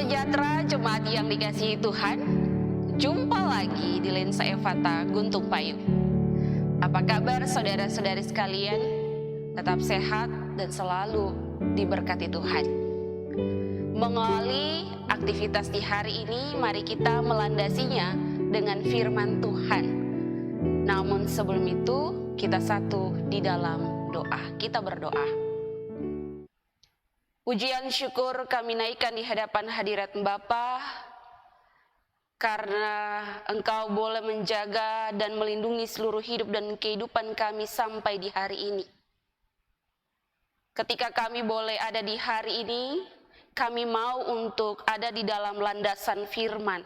sejahtera jemaat yang dikasihi Tuhan. Jumpa lagi di Lensa Evata Guntung Payung. Apa kabar saudara-saudari sekalian? Tetap sehat dan selalu diberkati Tuhan. Mengawali aktivitas di hari ini, mari kita melandasinya dengan firman Tuhan. Namun sebelum itu, kita satu di dalam doa. Kita berdoa. Pujian syukur kami naikkan di hadapan hadirat Bapa, karena Engkau boleh menjaga dan melindungi seluruh hidup dan kehidupan kami sampai di hari ini. Ketika kami boleh ada di hari ini, kami mau untuk ada di dalam landasan firman,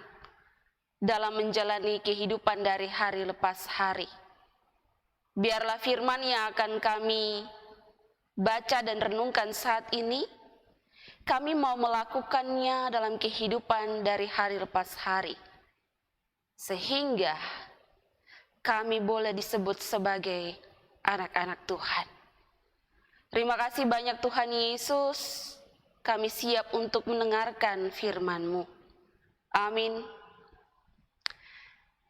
dalam menjalani kehidupan dari hari lepas hari. Biarlah firman yang akan kami baca dan renungkan saat ini, kami mau melakukannya dalam kehidupan dari hari lepas hari, sehingga kami boleh disebut sebagai anak-anak Tuhan. Terima kasih banyak Tuhan Yesus, kami siap untuk mendengarkan firman-Mu. Amin.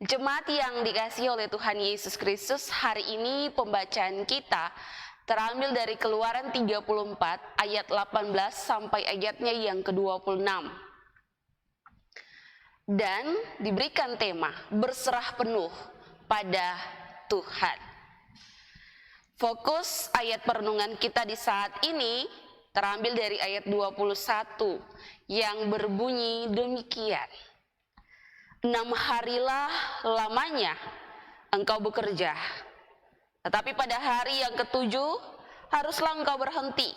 Jemaat yang dikasihi oleh Tuhan Yesus Kristus, hari ini pembacaan kita terambil dari Keluaran 34 ayat 18 sampai ayatnya yang ke-26. Dan diberikan tema berserah penuh pada Tuhan. Fokus ayat perenungan kita di saat ini terambil dari ayat 21 yang berbunyi demikian. 6 harilah lamanya engkau bekerja, tetapi pada hari yang ketujuh haruslah engkau berhenti.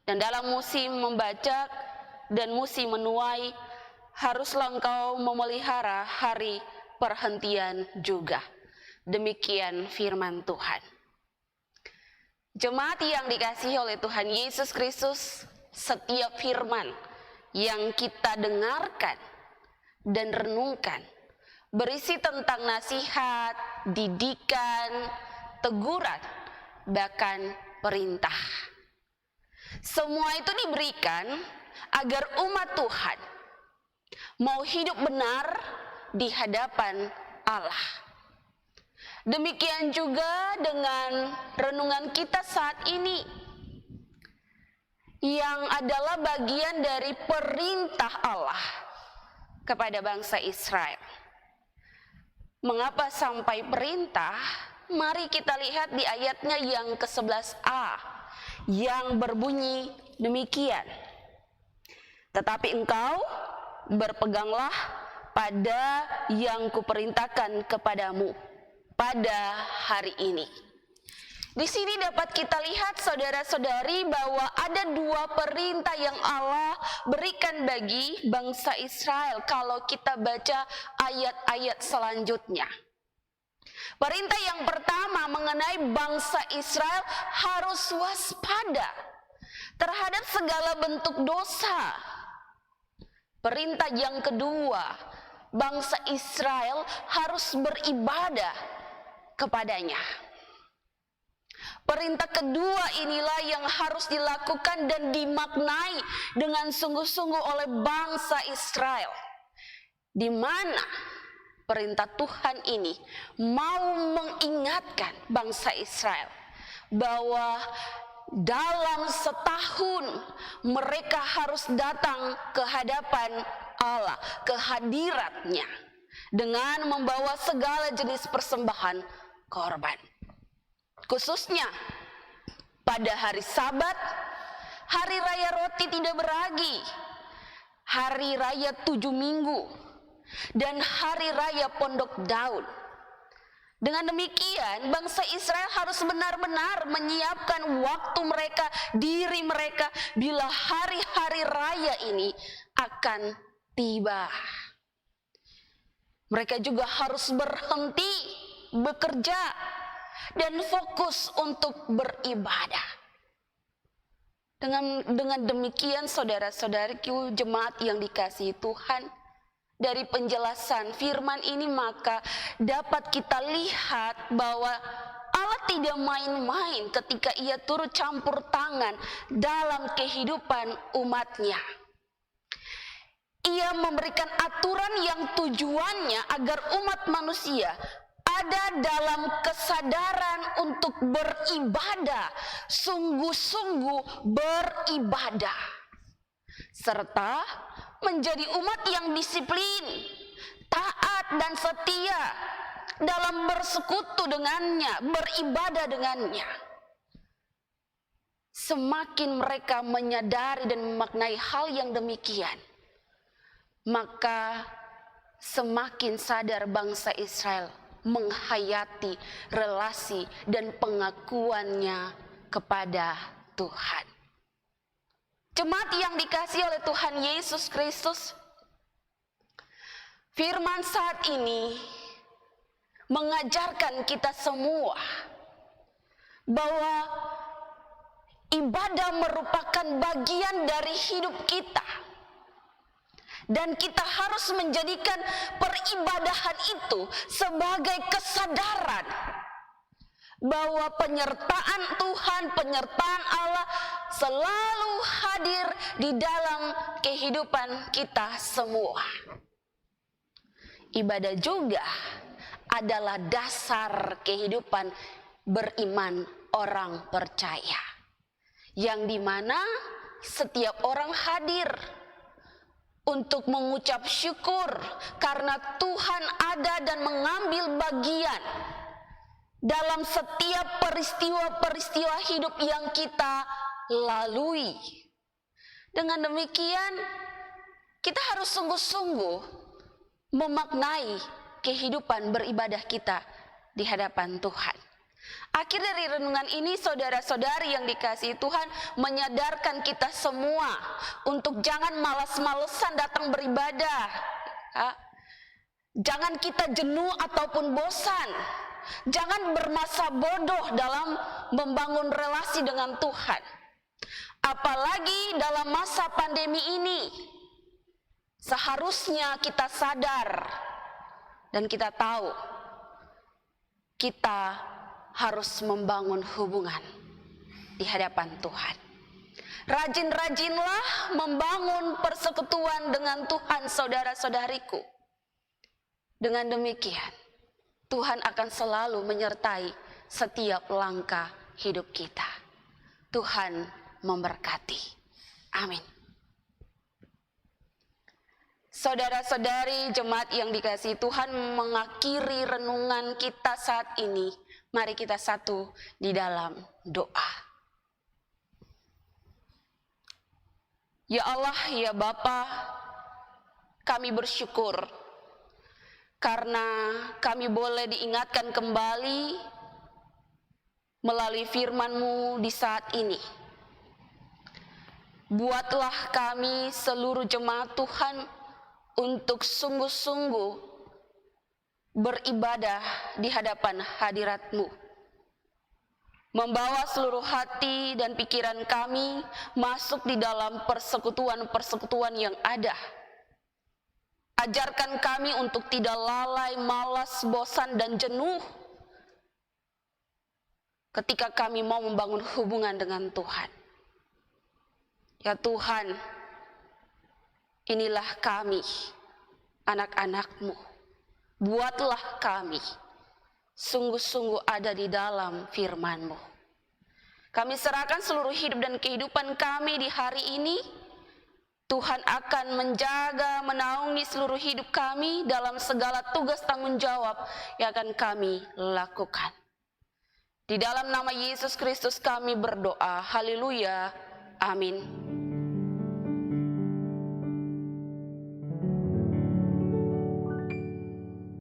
Dan dalam musim membajak dan musim menuai haruslah engkau memelihara hari perhentian juga. Demikian firman Tuhan. Jemaat yang dikasihi oleh Tuhan Yesus Kristus, setiap firman yang kita dengarkan dan renungkan berisi tentang nasihat, didikan, teguran, bahkan perintah. Semua itu diberikan agar umat Tuhan mau hidup benar di hadapan Allah. Demikian juga dengan renungan kita saat ini, yang adalah bagian dari perintah Allah kepada bangsa Israel. Mengapa sampai perintah? Mari kita lihat di ayatnya yang ke-11a yang berbunyi demikian. Tetapi engkau berpeganglah pada yang kuperintahkan kepadamu pada hari ini. Di sini dapat kita lihat saudara-saudari bahwa ada dua perintah yang Allah berikan bagi bangsa Israel kalau kita baca ayat-ayat selanjutnya. Perintah yang pertama mengenai bangsa Israel harus waspada terhadap segala bentuk dosa. Perintah yang kedua, bangsa Israel harus beribadah kepadanya. Perintah kedua inilah yang harus dilakukan dan dimaknai dengan sungguh-sungguh oleh bangsa Israel, di mana perintah Tuhan ini mau mengingatkan bangsa Israel bahwa dalam setahun mereka harus datang ke hadapan Allah, ke hadiratnya, dengan membawa segala jenis persembahan korban. Khususnya pada hari Sabat, hari raya roti tidak beragi, hari raya 7 minggu, dan hari raya pondok daun. Dengan demikian, bangsa Israel harus benar-benar menyiapkan waktu mereka, diri mereka, bila hari-hari raya ini akan tiba. Mereka juga harus berhenti bekerja dan fokus untuk beribadah. Dengan demikian, saudara-saudariku jemaat yang dikasihi Tuhan, dari penjelasan firman ini maka dapat kita lihat bahwa Allah tidak main-main ketika Ia turut campur tangan dalam kehidupan umatnya. Ia memberikan aturan yang tujuannya agar umat manusia ada dalam kesadaran untuk beribadah, sungguh-sungguh beribadah, serta menjadi umat yang disiplin, taat dan setia dalam bersekutu dengannya, beribadah dengannya. Semakin mereka menyadari dan memaknai hal yang demikian, maka semakin sadar bangsa Israel menghayati relasi dan pengakuannya kepada Tuhan. Jemaat yang dikasihi oleh Tuhan Yesus Kristus, firman saat ini mengajarkan kita semua bahwa ibadah merupakan bagian dari hidup kita. Dan kita harus menjadikan peribadahan itu sebagai kesadaran bahwa penyertaan Tuhan, penyertaan Allah selalu hadir di dalam kehidupan kita semua. Ibadah juga adalah dasar kehidupan beriman orang percaya, yang dimana setiap orang hadir untuk mengucap syukur karena Tuhan ada dan mengambil bagian dalam setiap peristiwa-peristiwa hidup yang kita lalui. Dengan demikian, kita harus sungguh-sungguh memaknai kehidupan beribadah kita di hadapan Tuhan. Akhir dari renungan ini, saudara-saudari yang dikasihi Tuhan, menyadarkan kita semua untuk jangan malas-malesan datang beribadah. Jangan kita jenuh ataupun bosan. Jangan bermasa bodoh dalam membangun relasi dengan Tuhan. Apalagi dalam masa pandemi ini, seharusnya kita sadar dan kita tahu kita harus membangun hubungan di hadapan Tuhan. Rajin-rajinlah membangun persekutuan dengan Tuhan, saudara-saudariku. Dengan demikian, Tuhan akan selalu menyertai setiap langkah hidup kita. Tuhan memberkati. Amin. Saudara-saudari jemaat yang dikasihi Tuhan, mengakhiri renungan kita saat ini, mari kita satu di dalam doa. Ya Allah, ya Bapa, kami bersyukur karena kami boleh diingatkan kembali melalui firman-Mu di saat ini. Buatlah kami seluruh jemaat Tuhan untuk sungguh-sungguh beribadah di hadapan hadirat-Mu. Membawa seluruh hati dan pikiran kami masuk di dalam persekutuan-persekutuan yang ada. Ajarkan kami untuk tidak lalai, malas, bosan, dan jenuh ketika kami mau membangun hubungan dengan Tuhan. Ya Tuhan, inilah kami, anak-anak-Mu. Buatlah kami sungguh-sungguh ada di dalam firman-Mu. Kami serahkan seluruh hidup dan kehidupan kami di hari ini. Tuhan akan menjaga, menaungi seluruh hidup kami dalam segala tugas tanggung jawab yang akan kami lakukan. Di dalam nama Yesus Kristus kami berdoa. Haleluya. Amin.